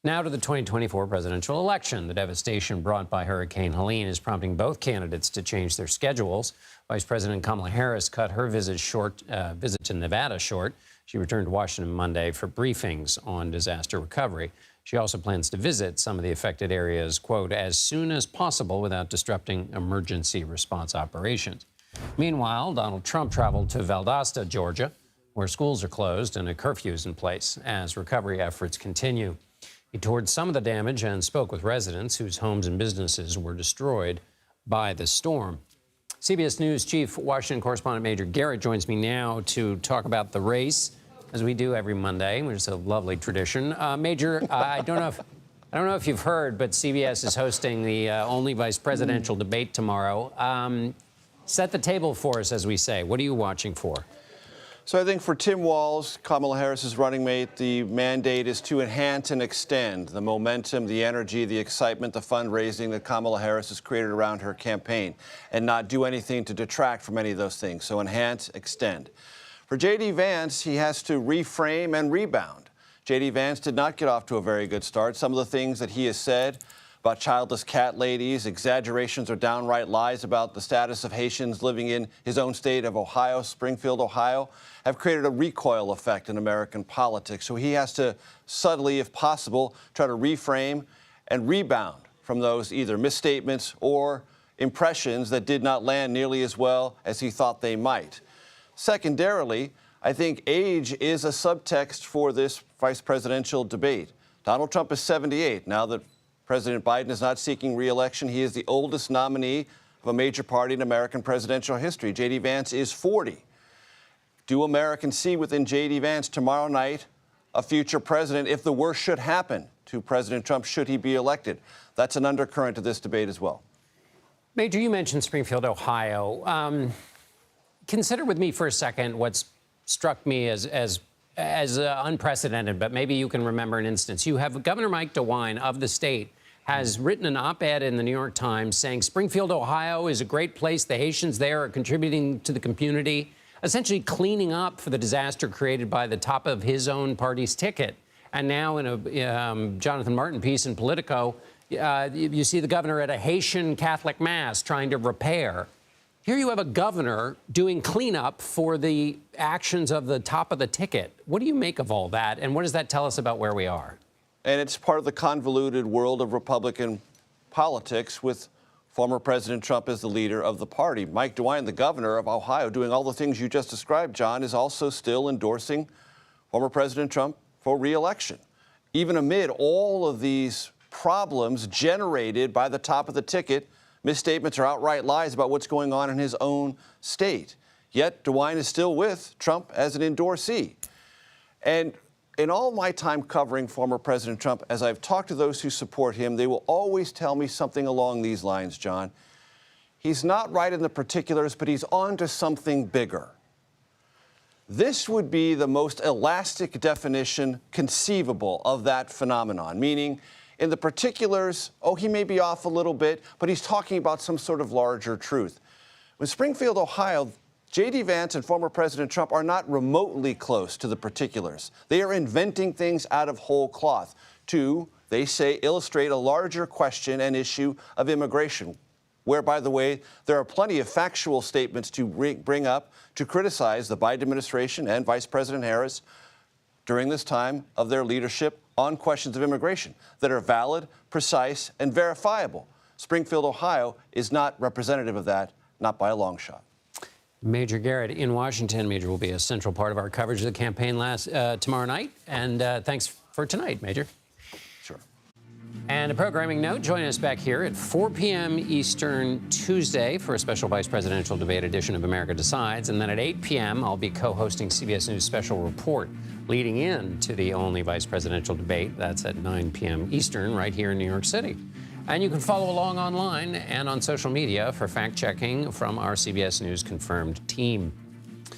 Now to the 2024 presidential election. The devastation brought by Hurricane Helene is prompting both candidates to change their schedules. Vice President Kamala Harris cut her visit to Nevada short. She returned to Washington Monday for briefings on disaster recovery. She also plans to visit some of the affected areas, quote, as soon as possible without disrupting emergency response operations. Meanwhile, Donald Trump traveled to Valdosta, Georgia, where schools are closed and a curfew is in place as recovery efforts continue. He toured some of the damage and spoke with residents whose homes and businesses were destroyed by the storm. CBS News Chief Washington correspondent Major Garrett joins me now to talk about the race, as we do every Monday, which is a lovely tradition. Major, I don't know if you've heard, but CBS is hosting the only vice presidential debate tomorrow. Set the table for us, as we say. What are you watching for? So I think for Tim Walz, Kamala Harris's running mate, the mandate is to enhance and extend the momentum, the energy, the excitement, the fundraising that Kamala Harris has created around her campaign, and not do anything to detract from any of those things. So enhance, extend. For J.D. Vance, he has to reframe and rebound. J.D. Vance did not get off to a very good start. Some of the things that he has said about childless cat ladies, exaggerations or downright lies about the status of Haitians living in his own state of Ohio, Springfield, Ohio, have created a recoil effect in American politics. So he has to subtly, if possible, try to reframe and rebound from those either misstatements or impressions that did not land nearly as well as he thought they might. Secondarily, I think age is a subtext for this vice presidential debate. Donald Trump is 78. Now that President Biden is not seeking re-election, he is the oldest nominee of a major party in American presidential history. J.D. Vance is 40. Do Americans see within J.D. Vance tomorrow night a future president if the worst should happen to President Trump should he be elected? That's an undercurrent to this debate as well. Major, you mentioned Springfield, Ohio. Consider with me for a second what's struck me as unprecedented, but maybe you can remember an instance. You have Governor Mike DeWine of the state has written an op-ed in the New York Times saying Springfield, Ohio is a great place. The Haitians there are contributing to the community, essentially cleaning up for the disaster created by the top of his own party's ticket. And now in a Jonathan Martin piece in Politico, you see the governor at a Haitian Catholic mass trying to repair. Here you have a governor doing cleanup for the actions of the top of the ticket. What do you make of all that, and what does that tell us about where we are? And it's part of the convoluted world of Republican politics with former President Trump as the leader of the party. Mike DeWine, the governor of Ohio, doing all the things you just described, John, is also still endorsing former President Trump for re-election, even amid all of these problems generated by the top of the ticket, misstatements or outright lies about what's going on in his own state. Yet DeWine is still with Trump as an endorsee. And in all my time covering former President Trump, as I've talked to those who support him, they will always tell me something along these lines, John. He's not right in the particulars, but he's on to something bigger. This would be the most elastic definition conceivable of that phenomenon, meaning in the particulars, oh, he may be off a little bit, but he's talking about some sort of larger truth. With Springfield, Ohio, J.D. Vance and former President Trump are not remotely close to the particulars. They are inventing things out of whole cloth to, they say, illustrate a larger question and issue of immigration, where, by the way, there are plenty of factual statements to bring up to criticize the Biden administration and Vice President Harris during this time of their leadership on questions of immigration that are valid, precise, and verifiable. Springfield, Ohio is not representative of that, not by a long shot. Major Garrett in Washington. Major will be a central part of our coverage of the campaign tomorrow night. And thanks for tonight, Major. Sure. And a programming note, join us back here at 4 p.m. Eastern Tuesday for a special vice presidential debate edition of America Decides. And then at 8 p.m., I'll be co-hosting CBS News Special Report leading in to the only vice presidential debate. That's at 9 p.m. Eastern right here in New York City. And you can follow along online and on social media for fact-checking from our CBS News confirmed team.